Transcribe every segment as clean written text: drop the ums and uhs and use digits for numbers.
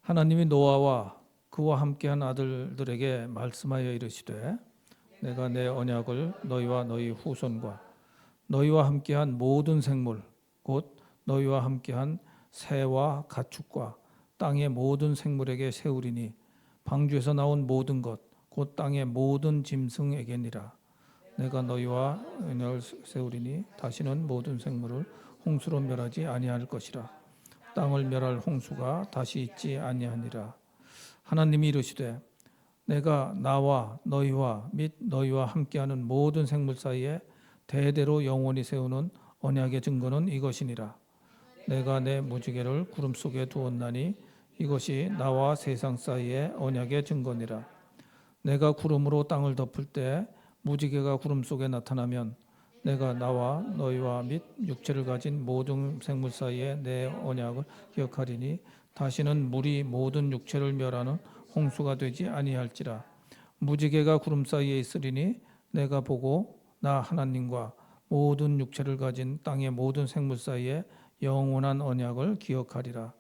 하나님이 노아와 그와 함께한 아들들에게 말씀하여 이르시되 내가 내 언약을 너희와 너희 후손과 너희와 함께한 모든 생물 곧 너희와 함께한 새와 가축과 땅의 모든 생물에게 세우리니 방주에서 나온 모든 것 곧 땅의 모든 짐승에게니라. 내가 너희와 언약을 세우리니 다시는 모든 생물을 홍수로 멸하지 아니할 것이라. 땅을 멸할 홍수가 다시 있지 아니하니라. 하나님이 이르시되 내가 나와 너희와 및 너희와 함께하는 모든 생물 사이에 대대로 영원히 세우는 언약의 증거는 이것이니라. 내가 내 무지개를 구름 속에 두었나니 이것이 나와 세상 사이의 언약의 증거니라. 내가 구름으로 땅을 덮을 때 무지개가 구름 속에 나타나면 내가 나와 너희와 및 육체를 가진 모든 생물 사이에 내 언약을 기억하리니 다시는 물이 모든 육체를 멸하는 홍수가 되지 아니할지라. 무지개가 구름 사이에 있으리니 내가 보고 나 하나님과 모든 육체를 가진 땅의 모든 생물 사이에 영원한 언약을 기억하리라.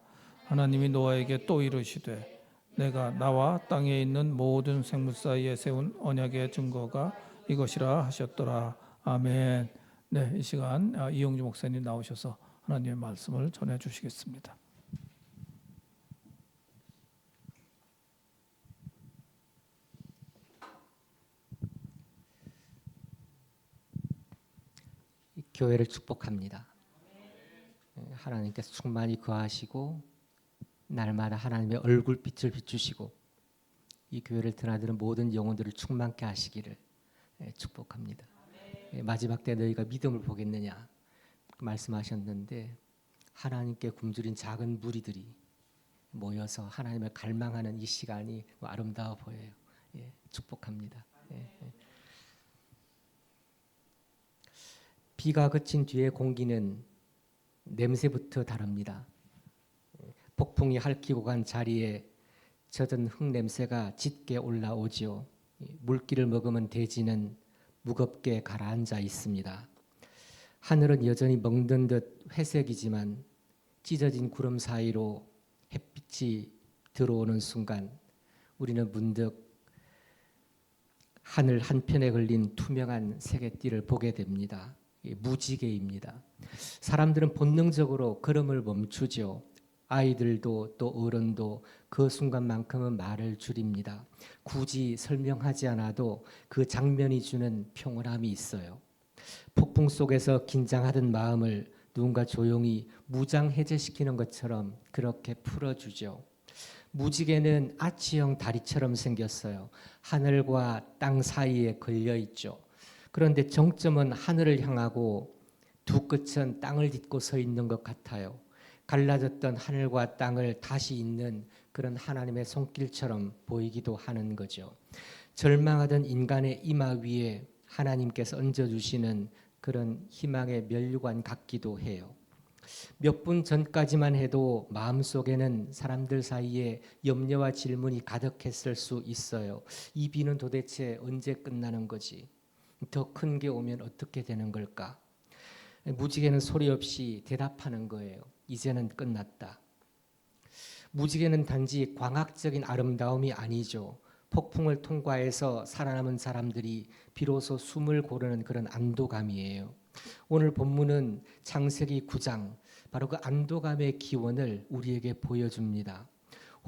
하나님이 노아에게 또 이르시되 내가 나와 땅에 있는 모든 생물 사이에 세운 언약의 증거가 이것이라 하셨더라. 아멘. 네, 이 시간 이용주 목사님 나오셔서 하나님의 말씀을 전해 주시겠습니다. 교회를 축복합니다. 하나님께서 충만히 거하시고 날마다 하나님의 얼굴빛을 비추시고 이 교회를 드나드는 모든 영혼들을 충만케 하시기를 축복합니다. 마지막 때 너희가 믿음을 보겠느냐 말씀하셨는데 하나님께 굶주린 작은 무리들이 모여서 하나님을 갈망하는 이 시간이 아름다워 보여요. 축복합니다. 비가 그친 뒤에 공기는 냄새부터 다릅니다. 폭풍이 핥히고 간 자리에 젖은 흙 냄새가 짙게 올라오지요. 물기를 머금은 대지는 무겁게 가라앉아 있습니다. 하늘은 여전히 멍든 듯 회색이지만 찢어진 구름 사이로 햇빛이 들어오는 순간 우리는 문득 하늘 한편에 걸린 투명한 세계띠를 보게 됩니다. 무지개입니다. 사람들은 본능적으로 걸음을 멈추죠. 아이들도 또 어른도 그 순간만큼은 말을 줄입니다. 굳이 설명하지 않아도 그 장면이 주는 평온함이 있어요. 폭풍 속에서 긴장하던 마음을 누군가 조용히 무장해제시키는 것처럼 그렇게 풀어주죠. 무지개는 아치형 다리처럼 생겼어요. 하늘과 땅 사이에 걸려 있죠. 그런데 정점은 하늘을 향하고 두 끝은 땅을 딛고 서 있는 것 같아요. 갈라졌던 하늘과 땅을 다시 잇는 그런 하나님의 손길처럼 보이기도 하는 거죠. 절망하던 인간의 이마 위에 하나님께서 얹어주시는 그런 희망의 면류관 같기도 해요. 몇 분 전까지만 해도 마음속에는 사람들 사이에 염려와 질문이 가득했을 수 있어요. 이 비는 도대체 언제 끝나는 거지? 더 큰 게 오면 어떻게 되는 걸까? 무지개는 소리 없이 대답하는 거예요. 이제는 끝났다. 무지개는 단지 광학적인 아름다움이 아니죠. 폭풍을 통과해서 살아남은 사람들이 비로소 숨을 고르는 그런 안도감이에요. 오늘 본문은 창세기 9장 바로 그 안도감의 기원을 우리에게 보여줍니다.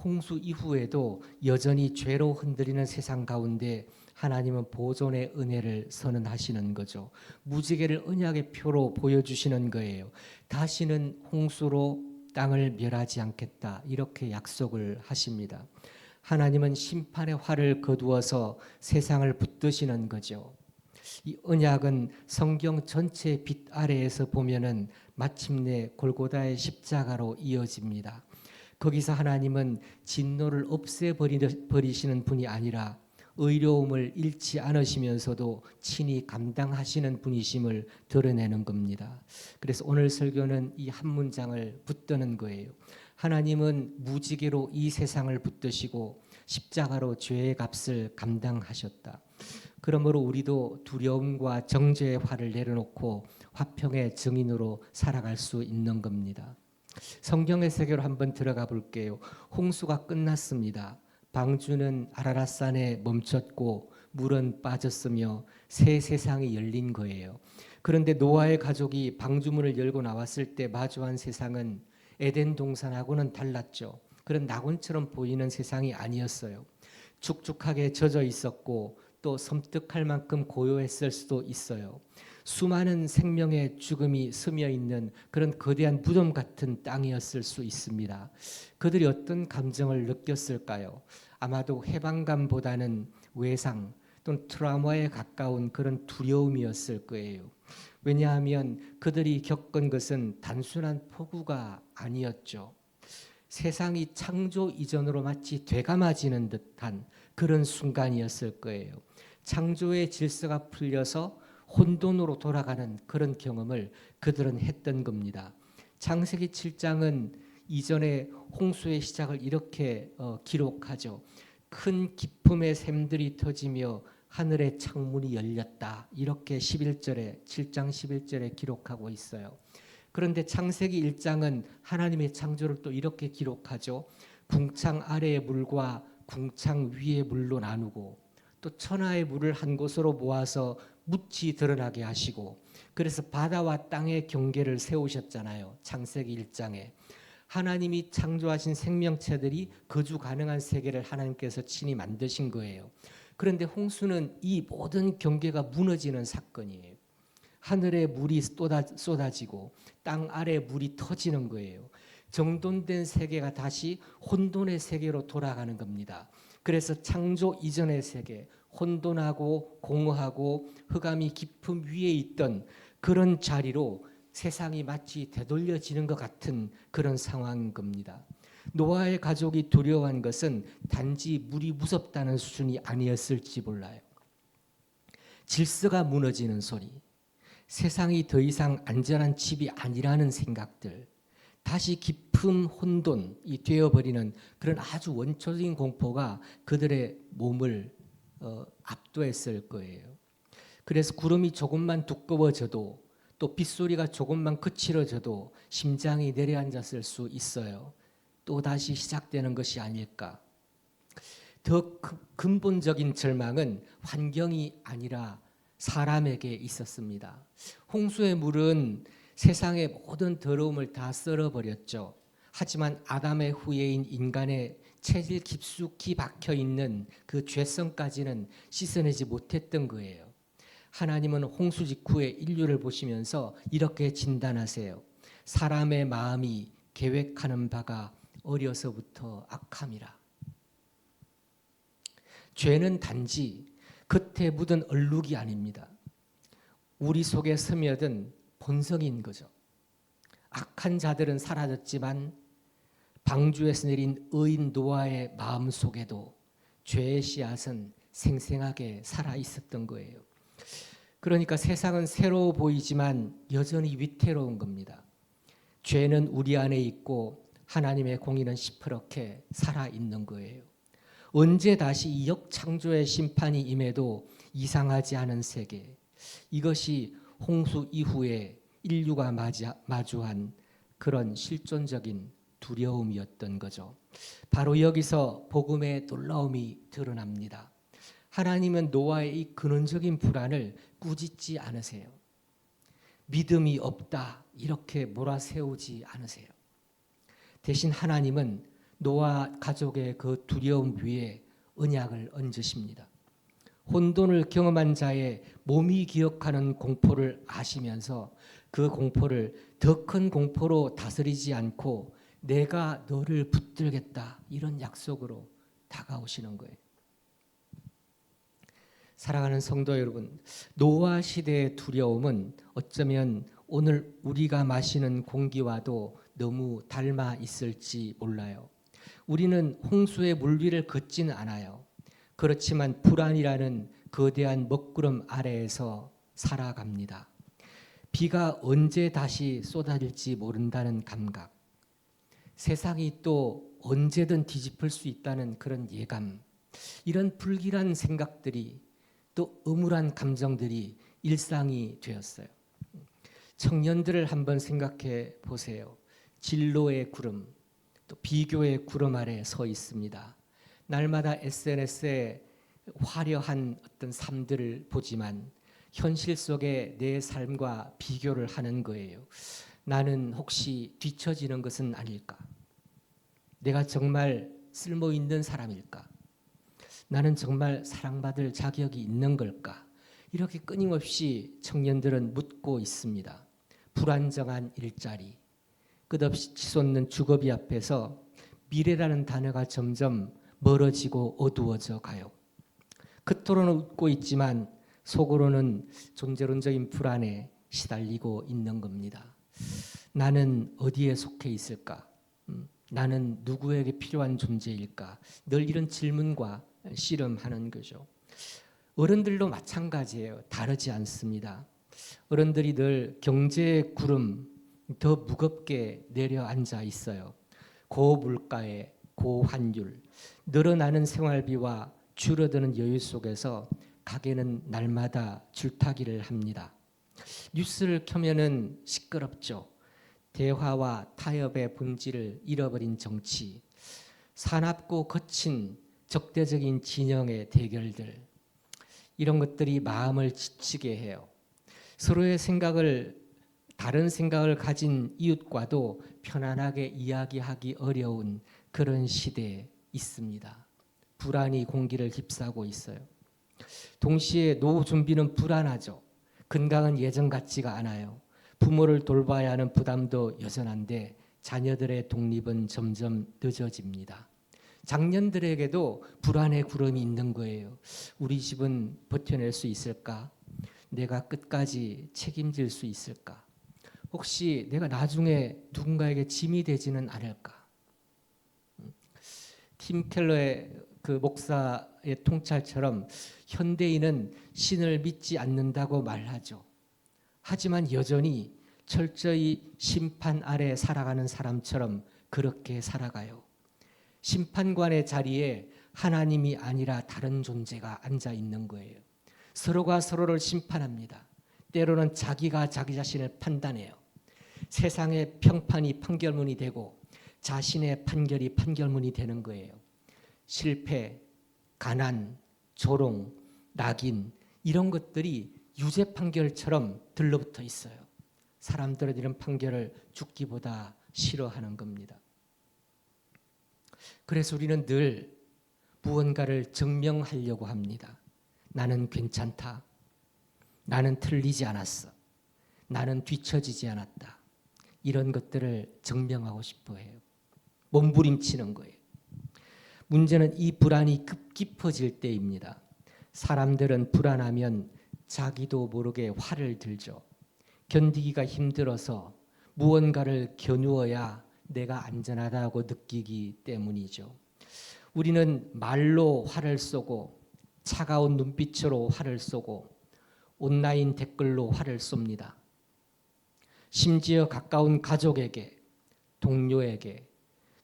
홍수 이후에도 여전히 죄로 흔들리는 세상 가운데 하나님은 보존의 은혜를 선언하시는 거죠. 무지개를 언약의 표로 보여주시는 거예요. 다시는 홍수로 땅을 멸하지 않겠다 이렇게 약속을 하십니다. 하나님은 심판의 활을 거두어서 세상을 붙드시는 거죠. 이 언약은 성경 전체의 빛 아래에서 보면은 마침내 골고다의 십자가로 이어집니다. 거기서 하나님은 진노를 없애버리시는 분이 아니라 의로움을 잃지 않으시면서도 친히 감당하시는 분이심을 드러내는 겁니다. 그래서 오늘 설교는 이 한 문장을 붙드는 거예요. 하나님은 무지개로 이 세상을 붙드시고 십자가로 죄의 값을 감당하셨다. 그러므로 우리도 두려움과 정죄의 활을 내려놓고 화평의 증인으로 살아갈 수 있는 겁니다. 성경의 세계로 한번 들어가 볼게요. 홍수가 끝났습니다. 방주는 아라랏산에 멈췄고 물은 빠졌으며 새 세상이 열린 거예요. 그런데 노아의 가족이 방주문을 열고 나왔을 때 마주한 세상은 에덴 동산하고는 달랐죠. 그런 낙원처럼 보이는 세상이 아니었어요. 축축하게 젖어 있었고 또 섬뜩할 만큼 고요했을 수도 있어요. 수많은 생명의 죽음이 스며 있는 그런 거대한 무덤 같은 땅이었을 수 있습니다. 그들이 어떤 감정을 느꼈을까요? 아마도 해방감보다는 외상 또는 트라우마에 가까운 그런 두려움이었을 거예요. 왜냐하면 그들이 겪은 것은 단순한 폭우가 아니었죠. 세상이 창조 이전으로 마치 되감아지는 듯한 그런 순간이었을 거예요. 창조의 질서가 풀려서 혼돈으로 돌아가는 그런 경험을 그들은 했던 겁니다. 창세기 7장은 이전에 홍수의 시작을 이렇게 기록하죠. 큰 기품의 샘들이 터지며 하늘의 창문이 열렸다. 이렇게 7장 11절에 기록하고 있어요. 그런데 창세기 1장은 하나님의 창조를 또 이렇게 기록하죠. 궁창 아래의 물과 궁창 위의 물로 나누고 또 천하의 물을 한 곳으로 모아서 묻히 드러나게 하시고, 그래서 바다와 땅의 경계를 세우셨잖아요. 창세기 1장에 하나님이 창조하신 생명체들이 거주 가능한 세계를 하나님께서 친히 만드신 거예요. 그런데 홍수는 이 모든 경계가 무너지는 사건이에요. 하늘에 물이 쏟아지고 땅 아래 물이 터지는 거예요. 정돈된 세계가 다시 혼돈의 세계로 돌아가는 겁니다. 그래서 창조 이전의 세계, 혼돈하고 공허하고 흑암이 깊음 위에 있던 그런 자리로 세상이 마치 되돌려지는 것 같은 그런 상황인 겁니다. 노아의 가족이 두려워한 것은 단지 물이 무섭다는 수준이 아니었을지 몰라요. 질서가 무너지는 소리, 세상이 더 이상 안전한 집이 아니라는 생각들, 다시 깊은 혼돈이 되어버리는 그런 아주 원초적인 공포가 그들의 몸을 압도했을 거예요. 그래서 구름이 조금만 두꺼워져도 또 빗소리가 조금만 거칠어져도 심장이 내려앉았을 수 있어요. 또 다시 시작되는 것이 아닐까. 더 근본적인 절망은 환경이 아니라 사람에게 있었습니다. 홍수의 물은 세상의 모든 더러움을 다 썰어버렸죠. 하지만 아담의 후예인 인간의 체질 깊숙이 박혀있는 그 죄성까지는 씻어내지 못했던 거예요. 하나님은 홍수 직후에 인류를 보시면서 이렇게 진단하세요. 사람의 마음이 계획하는 바가 어려서부터 악함이라. 죄는 단지 겉에 묻은 얼룩이 아닙니다. 우리 속에 스며든 본성인 거죠. 악한 자들은 사라졌지만 방주에서 내린 의인 노아의 마음 속에도 죄의 씨앗은 생생하게 살아 있었던 거예요. 그러니까 세상은 새로워 보이지만 여전히 위태로운 겁니다. 죄는 우리 안에 있고 하나님의 공의는 시퍼렇게 살아 있는 거예요. 언제 다시 이 역창조의 심판이 임해도 이상하지 않은 세계, 이것이 홍수 이후에 인류가 마주한 그런 실존적인 두려움이었던 거죠. 바로 여기서 복음의 놀라움이 드러납니다. 하나님은 노아의 이 근원적인 불안을 꾸짖지 않으세요. 믿음이 없다 이렇게 몰아세우지 않으세요. 대신 하나님은 노아 가족의 그 두려움 위에 언약을 얹으십니다. 혼돈을 경험한 자의 몸이 기억하는 공포를 아시면서 그 공포를 더 큰 공포로 다스리지 않고 내가 너를 붙들겠다 이런 약속으로 다가오시는 거예요. 사랑하는 성도 여러분, 노아 시대의 두려움은 어쩌면 오늘 우리가 마시는 공기와도 너무 닮아 있을지 몰라요. 우리는 홍수의 물 위를 걷지는 않아요. 그렇지만 불안이라는 거대한 먹구름 아래에서 살아갑니다. 비가 언제 다시 쏟아질지 모른다는 감각, 세상이 또 언제든 뒤집힐 수 있다는 그런 예감, 이런 불길한 생각들이 또 음울한 감정들이 일상이 되었어요. 청년들을 한번 생각해 보세요. 진로의 구름, 또 비교의 구름 아래 서 있습니다. 날마다 SNS에 화려한 어떤 삶들을 보지만 현실 속에 내 삶과 비교를 하는 거예요. 나는 혹시 뒤처지는 것은 아닐까? 내가 정말 쓸모 있는 사람일까? 나는 정말 사랑받을 자격이 있는 걸까? 이렇게 끊임없이 청년들은 묻고 있습니다. 불안정한 일자리, 끝없이 치솟는 주거비 앞에서 미래라는 단어가 점점 멀어지고 어두워져 가요. 겉으로는 웃고 있지만 속으로는 존재론적인 불안에 시달리고 있는 겁니다. 나는 어디에 속해 있을까? 나는 누구에게 필요한 존재일까? 늘 이런 질문과 씨름하는 거죠. 어른들도 마찬가지예요. 다르지 않습니다. 어른들이 늘 경제의 구름 더 무겁게 내려앉아 있어요. 고물가에 고환율, 늘어나는 생활비와 줄어드는 여유 속에서 가게는 날마다 줄타기를 합니다. 뉴스를 켜면은 시끄럽죠. 대화와 타협의 본질을 잃어버린 정치, 사납고 거친 적대적인 진영의 대결들, 이런 것들이 마음을 지치게 해요. 서로의 다른 생각을 가진 이웃과도 편안하게 이야기하기 어려운 그런 시대에 있습니다. 불안이 공기를 휩싸고 있어요. 동시에 노후 준비는 불안하죠. 건강은 예전 같지가 않아요. 부모를 돌봐야 하는 부담도 여전한데 자녀들의 독립은 점점 늦어집니다. 장년들에게도 불안의 구름이 있는 거예요. 우리 집은 버텨낼 수 있을까? 내가 끝까지 책임질 수 있을까? 혹시 내가 나중에 누군가에게 짐이 되지는 않을까? 팀 켈러의 그 목사의 통찰처럼 현대인은 신을 믿지 않는다고 말하죠. 하지만 여전히 철저히 심판 아래 살아가는 사람처럼 그렇게 살아가요. 심판관의 자리에 하나님이 아니라 다른 존재가 앉아 있는 거예요. 서로가 서로를 심판합니다. 때로는 자기가 자기 자신을 판단해요. 세상의 평판이 판결문이 되고 자신의 판결이 판결문이 되는 거예요. 실패, 가난, 조롱, 낙인, 이런 것들이 유죄 판결처럼 들러붙어 있어요. 사람들은 이런 판결을 죽기보다 싫어하는 겁니다. 그래서 우리는 늘 무언가를 증명하려고 합니다. 나는 괜찮다. 나는 틀리지 않았어. 나는 뒤처지지 않았다. 이런 것들을 증명하고 싶어 해요. 몸부림치는 거예요. 문제는 이 불안이 깊어질 때입니다. 사람들은 불안하면 자기도 모르게 화를 들죠. 견디기가 힘들어서 무언가를 겨누어야 내가 안전하다고 느끼기 때문이죠. 우리는 말로 화를 쏘고 차가운 눈빛으로 화를 쏘고 온라인 댓글로 화를 쏩니다. 심지어 가까운 가족에게, 동료에게,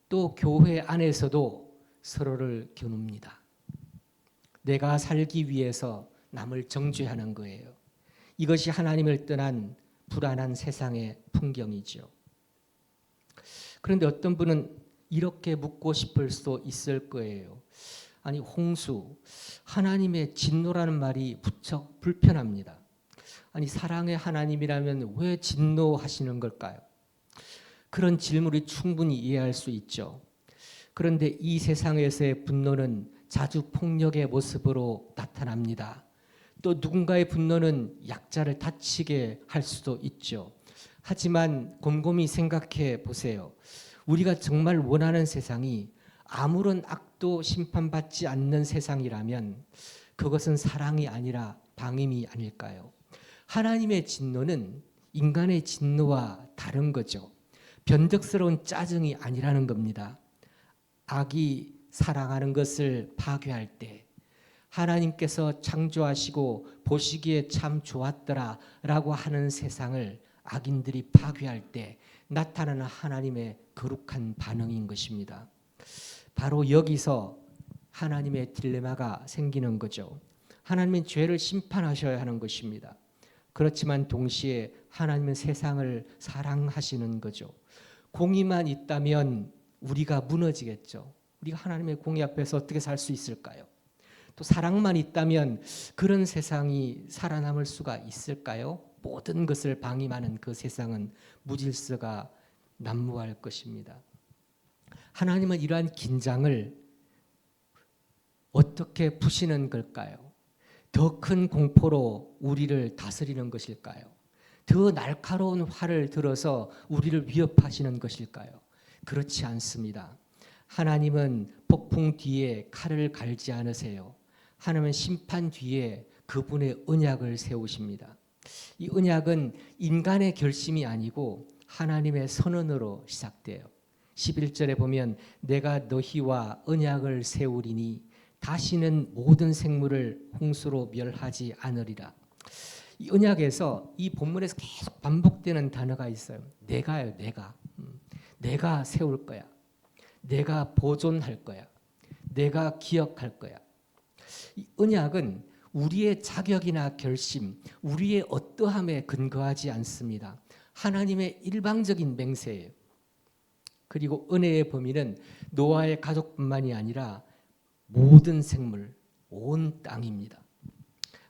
또 교회 안에서도 서로를 겨눕니다. 내가 살기 위해서 남을 정죄하는 거예요. 이것이 하나님을 떠난 불안한 세상의 풍경이죠. 그런데 어떤 분은 이렇게 묻고 싶을 수도 있을 거예요. 아니, 홍수, 하나님의 진노라는 말이 부쩍 불편합니다. 아니, 사랑의 하나님이라면 왜 진노하시는 걸까요? 그런 질문이 충분히 이해할 수 있죠. 그런데 이 세상에서의 분노는 자주 폭력의 모습으로 나타납니다. 또 누군가의 분노는 약자를 다치게 할 수도 있죠. 하지만 곰곰이 생각해 보세요. 우리가 정말 원하는 세상이 아무런 악도 심판받지 않는 세상이라면 그것은 사랑이 아니라 방임이 아닐까요? 하나님의 진노는 인간의 진노와 다른 거죠. 변덕스러운 짜증이 아니라는 겁니다. 악이 사랑하는 것을 파괴할 때 하나님께서 창조하시고 보시기에 참 좋았더라 라고 하는 세상을 악인들이 파괴할 때 나타나는 하나님의 거룩한 반응인 것입니다. 바로 여기서 하나님의 딜레마가 생기는 거죠. 하나님은 죄를 심판하셔야 하는 것입니다. 그렇지만 동시에 하나님은 세상을 사랑하시는 거죠. 공의만 있다면 우리가 무너지겠죠. 우리가 하나님의 공의 앞에서 어떻게 살 수 있을까요? 또 사랑만 있다면 그런 세상이 살아남을 수가 있을까요? 모든 것을 방임하는 그 세상은 무질서가 난무할 것입니다. 하나님은 이러한 긴장을 어떻게 푸시는 걸까요? 더 큰 공포로 우리를 다스리는 것일까요? 더 날카로운 활을 들어서 우리를 위협하시는 것일까요? 그렇지 않습니다. 하나님은 폭풍 뒤에 칼을 갈지 않으세요. 하나님은 심판 뒤에 그분의 언약을 세우십니다. 이 언약은 인간의 결심이 아니고 하나님의 선언으로 시작돼요. 11절에 보면 내가 너희와 언약을 세우리니 다시는 모든 생물을 홍수로 멸하지 않으리라. 이 언약에서 이 본문에서 계속 반복되는 단어가 있어요. 내가요, 내가. 내가 세울 거야. 내가 보존할 거야. 내가 기억할 거야. 이 언약은 우리의 자격이나 결심, 우리의 어떠함에 근거하지 않습니다. 하나님의 일방적인 맹세예요. 그리고 은혜의 범위는 노아의 가족뿐만이 아니라 모든 생물, 온 땅입니다.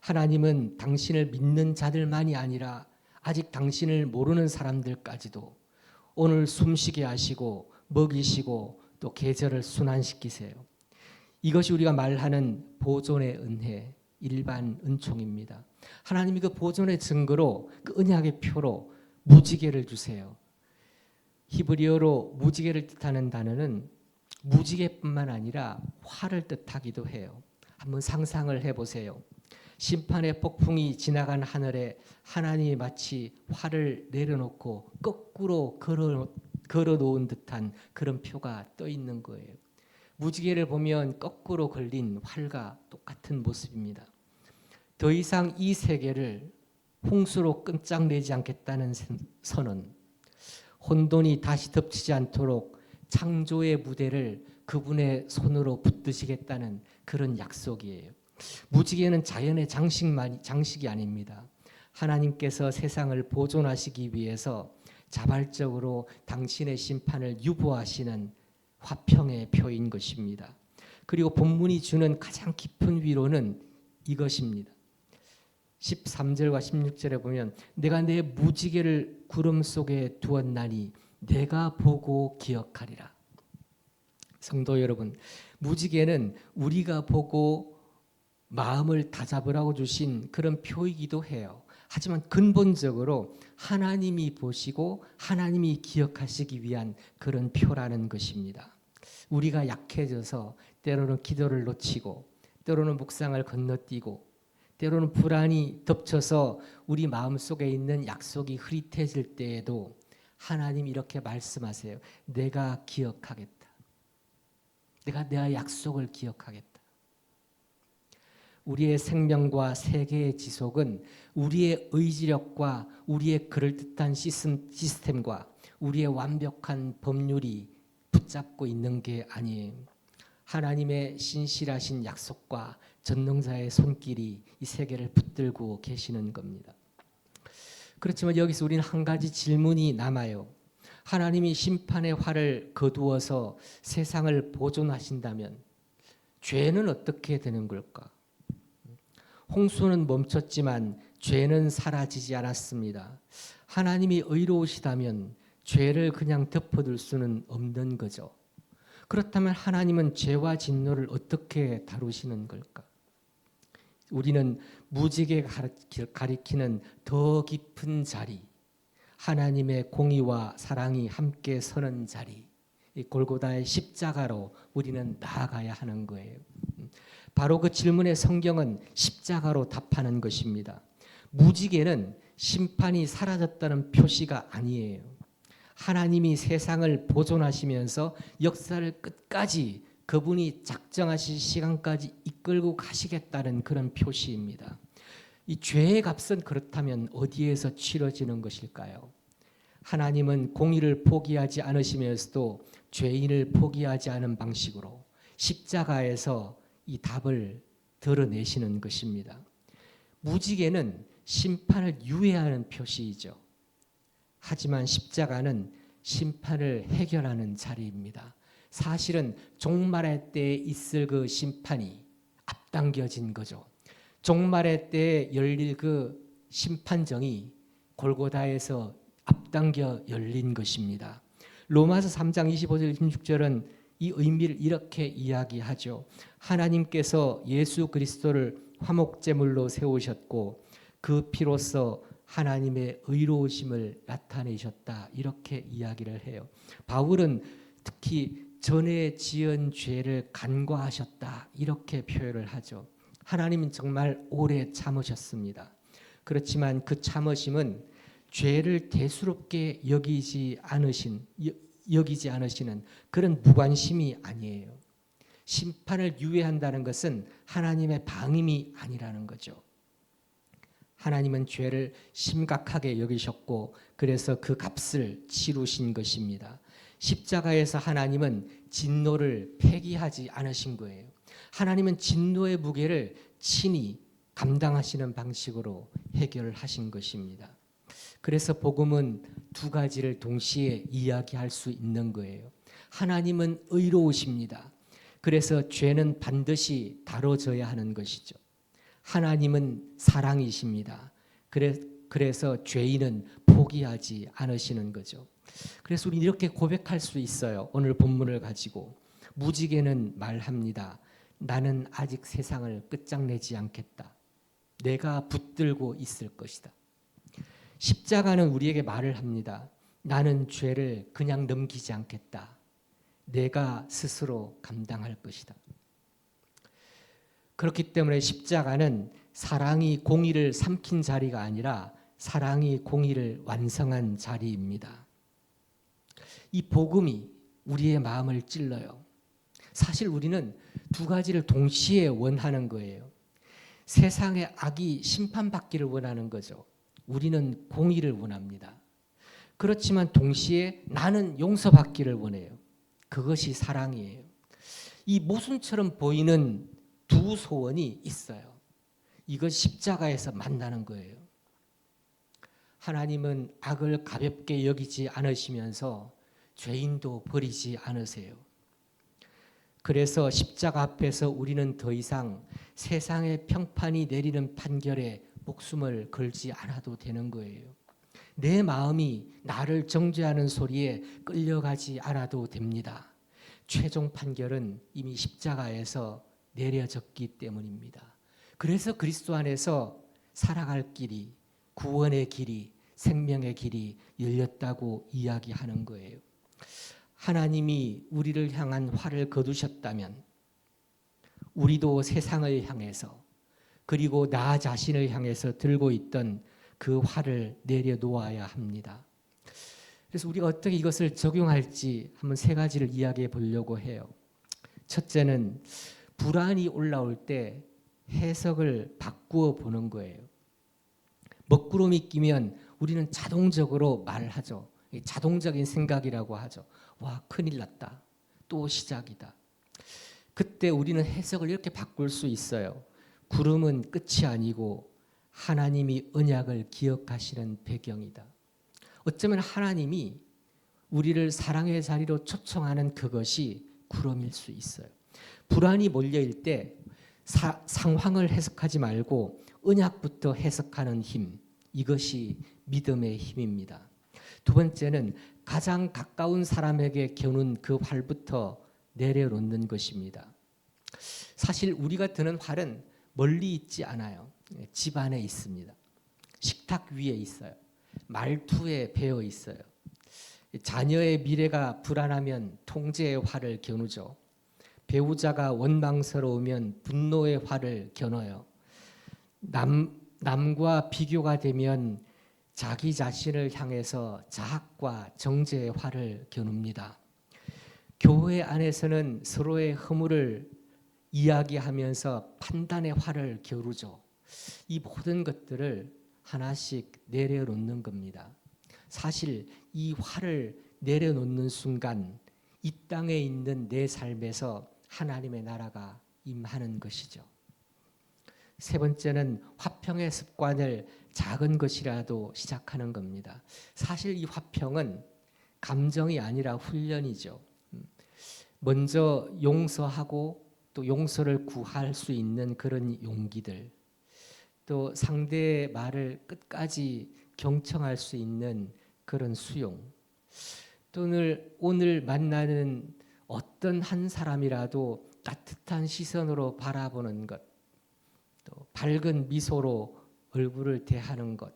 하나님은 당신을 믿는 자들만이 아니라 아직 당신을 모르는 사람들까지도 오늘 숨쉬게 하시고 먹이시고 또 계절을 순환시키세요. 이것이 우리가 말하는 보존의 은혜, 일반 은총입니다. 하나님이 그 보존의 증거로 그 언약의 표로 무지개를 주세요. 히브리어로 무지개를 뜻하는 단어는 무지개뿐만 아니라 활을 뜻하기도 해요. 한번 상상을 해보세요. 심판의 폭풍이 지나간 하늘에 하나님이 마치 활을 내려놓고 거꾸로 걸어놓은 듯한 그런 표가 떠 있는 거예요. 무지개를 보면 거꾸로 걸린 활과 똑같은 모습입니다. 더 이상 이 세계를 홍수로 끈짝내지 않겠다는 선언, 혼돈이 다시 덮치지 않도록 창조의 무대를 그분의 손으로 붙드시겠다는 그런 약속이에요. 무지개는 자연의 장식이 아닙니다. 하나님께서 세상을 보존하시기 위해서 자발적으로 당신의 심판을 유보하시는 화평의 표인 것입니다. 그리고 본문이 주는 가장 깊은 위로는 이것입니다. 13절과 16절에 보면 내가 내 무지개를 구름 속에 두었나니 내가 보고 기억하리라. 성도 여러분, 무지개는 우리가 보고 마음을 다잡으라고 주신 그런 표이기도 해요. 하지만 근본적으로 하나님이 보시고 하나님이 기억하시기 위한 그런 표라는 것입니다. 우리가 약해져서 때로는 기도를 놓치고 때로는 묵상을 건너뛰고 때로는 불안이 덮쳐서 우리 마음속에 있는 약속이 흐릿해질 때에도 하나님 이렇게 말씀하세요. 내가 기억하겠다. 내가 내 약속을 기억하겠다. 우리의 생명과 세계의 지속은 우리의 의지력과 우리의 그럴듯한 시스템과 우리의 완벽한 법률이 붙잡고 있는 게 아니에요. 하나님의 신실하신 약속과 전능자의 손길이 이 세계를 붙들고 계시는 겁니다. 그렇지만 여기서 우리는 한 가지 질문이 남아요. 하나님이 심판의 활을 거두어서 세상을 보존하신다면 죄는 어떻게 되는 걸까? 홍수는 멈췄지만 죄는 사라지지 않았습니다. 하나님이 의로우시다면 죄를 그냥 덮어둘 수는 없는 거죠. 그렇다면 하나님은 죄와 진노를 어떻게 다루시는 걸까? 우리는 무지개가 가리키는 더 깊은 자리, 하나님의 공의와 사랑이 함께 서는 자리, 이 골고다의 십자가로 우리는 나아가야 하는 거예요. 바로 그 질문에 성경은 십자가로 답하는 것입니다. 무지개는 심판이 사라졌다는 표시가 아니에요. 하나님이 세상을 보존하시면서 역사를 끝까지 그분이 작정하신 시간까지 이끌고 가시겠다는 그런 표시입니다. 이 죄의 값은 그렇다면 어디에서 치러지는 것일까요? 하나님은 공의를 포기하지 않으시면서도 죄인을 포기하지 않은 방식으로 십자가에서 이 답을 드러내시는 것입니다. 무지개는 심판을 유예하는 표시이죠. 하지만 십자가는 심판을 해결하는 자리입니다. 사실은 종말의 때에 있을 그 심판이 앞당겨진 거죠. 종말의 때에 열릴 그 심판정이 골고다에서 앞당겨 열린 것입니다. 로마서 3장 25절 26절은 이 의미를 이렇게 이야기하죠. 하나님께서 예수 그리스도를 화목제물로 세우셨고 그 피로써 하나님의 의로우심을 나타내셨다. 이렇게 이야기를 해요. 바울은 특히 전에 지은 죄를 간과하셨다. 이렇게 표현을 하죠. 하나님은 정말 오래 참으셨습니다. 그렇지만 그 참으심은 죄를 대수롭게 여기지 않으시는 그런 무관심이 아니에요. 심판을 유예한다는 것은 하나님의 방임이 아니라는 거죠. 하나님은 죄를 심각하게 여기셨고 그래서 그 값을 치르신 것입니다. 십자가에서 하나님은 진노를 폐기하지 않으신 거예요. 하나님은 진노의 무게를 친히 감당하시는 방식으로 해결하신 것입니다. 그래서 복음은 두 가지를 동시에 이야기할 수 있는 거예요. 하나님은 의로우십니다. 그래서 죄는 반드시 다뤄져야 하는 것이죠. 하나님은 사랑이십니다. 그래서 죄인은 포기하지 않으시는 거죠. 그래서 우리는 이렇게 고백할 수 있어요. 오늘 본문을 가지고 무지개는 말합니다. 나는 아직 세상을 끝장내지 않겠다. 내가 붙들고 있을 것이다. 십자가는 우리에게 말을 합니다. 나는 죄를 그냥 넘기지 않겠다. 내가 스스로 감당할 것이다. 그렇기 때문에 십자가는 사랑이 공의를 삼킨 자리가 아니라 사랑이 공의를 완성한 자리입니다. 이 복음이 우리의 마음을 찔러요. 사실 우리는 두 가지를 동시에 원하는 거예요. 세상의 악이 심판받기를 원하는 거죠. 우리는 공의를 원합니다. 그렇지만 동시에 나는 용서받기를 원해요. 그것이 사랑이에요. 이 모순처럼 보이는 두 소원이 있어요. 이것 십자가에서 만나는 거예요. 하나님은 악을 가볍게 여기지 않으시면서 죄인도 버리지 않으세요. 그래서 십자가 앞에서 우리는 더 이상 세상의 평판이 내리는 판결에 목숨을 걸지 않아도 되는 거예요. 내 마음이 나를 정죄하는 소리에 끌려가지 않아도 됩니다. 최종 판결은 이미 십자가에서 내려졌기 때문입니다. 그래서 그리스도 안에서 살아갈 길이, 구원의 길이, 생명의 길이 열렸다고 이야기하는 거예요. 하나님이 우리를 향한 화를 거두셨다면 우리도 세상을 향해서 그리고 나 자신을 향해서 들고 있던 그 화를 내려놓아야 합니다. 그래서 우리가 어떻게 이것을 적용할지 한번 세 가지를 이야기해 보려고 해요. 첫째는 불안이 올라올 때 해석을 바꾸어 보는 거예요. 먹구름이 끼면 우리는 자동적으로 말하죠. 자동적인 생각이라고 하죠. 와, 큰일 났다. 또 시작이다. 그때 우리는 해석을 이렇게 바꿀 수 있어요. 구름은 끝이 아니고 하나님이 언약을 기억하시는 배경이다. 어쩌면 하나님이 우리를 사랑의 자리로 초청하는 그것이 구름일 수 있어요. 불안이 몰려일 때 상황을 해석하지 말고 언약부터 해석하는 힘, 이것이 믿음의 힘입니다. 두 번째는 가장 가까운 사람에게 겨눈 그 활부터 내려놓는 것입니다. 사실 우리가 드는 활은 멀리 있지 않아요. 집 안에 있습니다. 식탁 위에 있어요. 말투에 배어 있어요. 자녀의 미래가 불안하면 통제의 활을 겨누죠. 배우자가 원망스러우면 분노의 활을 겨눠요. 남과 비교가 되면 자기 자신을 향해서 자학과 정죄의 활을 겨눕니다. 교회 안에서는 서로의 허물을 이야기하면서 판단의 활을 겨루죠. 이 모든 것들을 하나씩 내려놓는 겁니다. 사실 이 활을 내려놓는 순간 이 땅에 있는 내 삶에서 하나님의 나라가 임하는 것이죠. 세 번째는 화평의 습관을 작은 것이라도 시작하는 겁니다. 사실 이 화평은 감정이 아니라 훈련이죠. 먼저 용서하고 또 용서를 구할 수 있는 그런 용기들, 또 상대의 말을 끝까지 경청할 수 있는 그런 수용, 또 오늘 만나는 어떤 한 사람이라도 따뜻한 시선으로 바라보는 것, 또 밝은 미소로 얼굴을 대하는 것,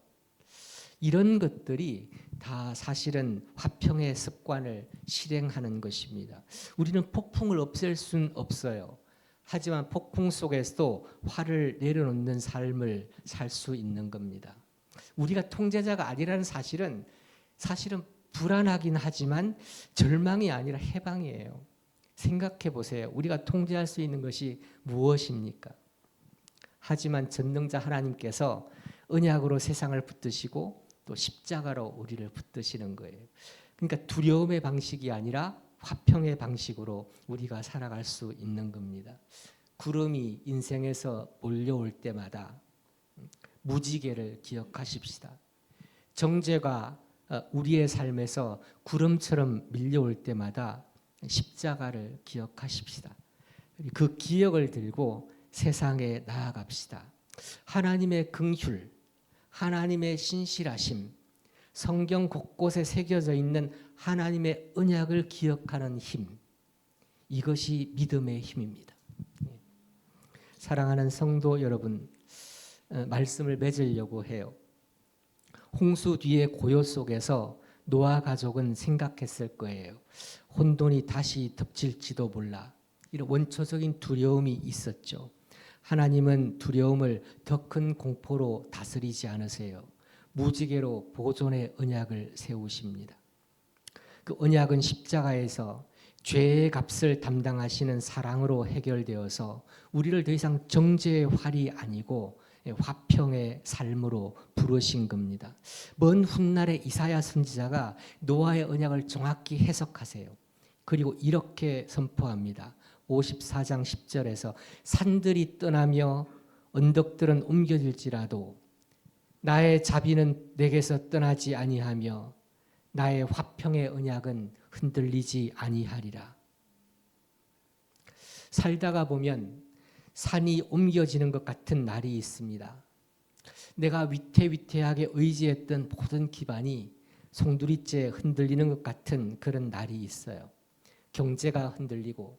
이런 것들이 다 사실은 화평의 습관을 실행하는 것입니다. 우리는 폭풍을 없앨 수는 없어요. 하지만 폭풍 속에서도 화를 내려놓는 삶을 살 수 있는 겁니다. 우리가 통제자가 아니라는 사실은 불안하긴 하지만 절망이 아니라 해방이에요. 생각해 보세요. 우리가 통제할 수 있는 것이 무엇입니까? 하지만 전능자 하나님께서 언약으로 세상을 붙드시고 또 십자가로 우리를 붙드시는 거예요. 그러니까 두려움의 방식이 아니라 화평의 방식으로 우리가 살아갈 수 있는 겁니다. 구름이 인생에서 몰려올 때마다 무지개를 기억하십시다. 정죄가 우리의 삶에서 구름처럼 밀려올 때마다 십자가를 기억하십시다. 그 기억을 들고 세상에 나아갑시다. 하나님의 긍휼, 하나님의 신실하심, 성경 곳곳에 새겨져 있는 하나님의 언약을 기억하는 힘, 이것이 믿음의 힘입니다. 사랑하는 성도 여러분, 말씀을 맺으려고 해요. 홍수 뒤의 고요 속에서 노아 가족은 생각했을 거예요. 혼돈이 다시 덮칠지도 몰라. 이런 원초적인 두려움이 있었죠. 하나님은 두려움을 더 큰 공포로 다스리지 않으세요. 무지개로 보존의 언약을 세우십니다. 그 언약은 십자가에서 죄의 값을 담당하시는 사랑으로 해결되어서 우리를 더 이상 정죄의 활이 아니고 화평의 삶으로 부르신 겁니다. 먼 훗날에 이사야 선지자가 노아의 언약을 정확히 해석하세요. 그리고 이렇게 선포합니다. 54장 10절에서 산들이 떠나며 언덕들은 옮겨질지라도 나의 자비는 내게서 떠나지 아니하며 나의 화평의 언약은 흔들리지 아니하리라. 살다가 보면 산이 옮겨지는 것 같은 날이 있습니다. 내가 위태위태하게 의지했던 모든 기반이 송두리째 흔들리는 것 같은 그런 날이 있어요. 경제가 흔들리고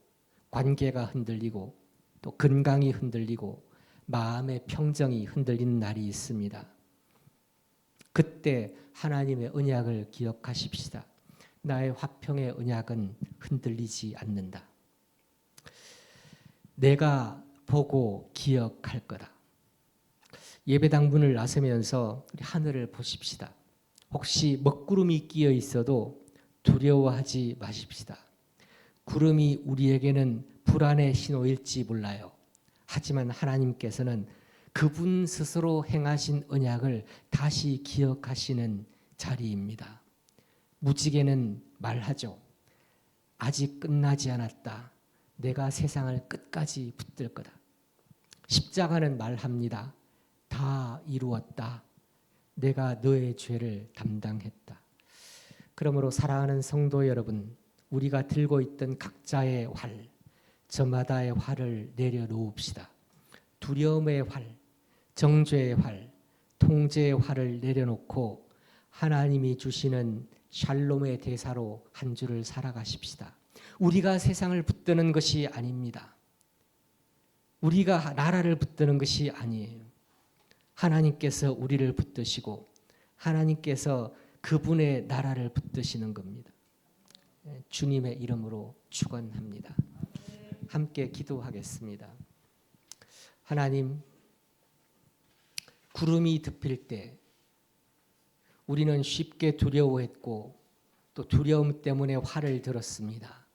관계가 흔들리고 또 건강이 흔들리고 마음의 평정이 흔들리는 날이 있습니다. 그때 하나님의 언약을 기억하십시다. 나의 화평의 언약은 흔들리지 않는다. 내가 보고 기억할 거다. 예배당 문을 나서면서 하늘을 보십시다. 혹시 먹구름이 끼어 있어도 두려워하지 마십시다. 구름이 우리에게는 불안의 신호일지 몰라요. 하지만 하나님께서는 그분 스스로 행하신 언약을 다시 기억하시는 자리입니다. 무지개는 말하죠. 아직 끝나지 않았다. 내가 세상을 끝까지 붙들 거다. 십자가는 말합니다. 다 이루었다. 내가 너의 죄를 담당했다. 그러므로 사랑하는 성도 여러분, 우리가 들고 있던 각자의 활, 저마다의 활을 내려놓읍시다. 두려움의 활, 정죄의 활, 통제의 활을 내려놓고 하나님이 주시는 샬롬의 대사로 한 주를 살아가십시다. 우리가 세상을 붙드는 것이 아닙니다. 우리가 나라를 붙드는 것이 아니에요. 하나님께서 우리를 붙드시고 하나님께서 그분의 나라를 붙드시는 겁니다. 주님의 이름으로 축원합니다. 함께 기도하겠습니다. 하나님, 구름이 덮일 때 우리는 쉽게 두려워했고 또 두려움 때문에 활을 들었습니다.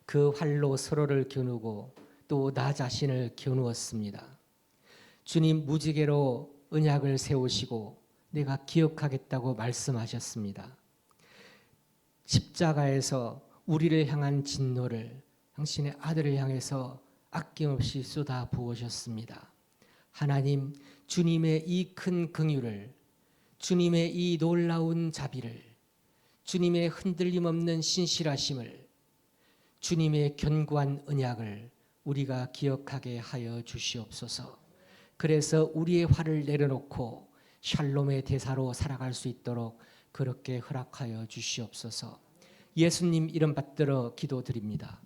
그 활로 서로를 겨누고 또 나 자신을 겨누었습니다. 주님, 무지개로 언약을 세우시고 내가 기억하겠다고 말씀하셨습니다. 십자가에서 우리를 향한 진노를 당신의 아들을 향해서 아낌없이 쏟아 부으셨습니다. 하나님, 주님의 이 큰 긍휼을, 주님의 이 놀라운 자비를, 주님의 흔들림 없는 신실하심을, 주님의 견고한 언약을 우리가 기억하게 하여 주시옵소서. 그래서 우리의 화를 내려놓고 샬롬의 대사로 살아갈 수 있도록 그렇게 허락하여 주시옵소서. 예수님 이름 받들어 기도드립니다.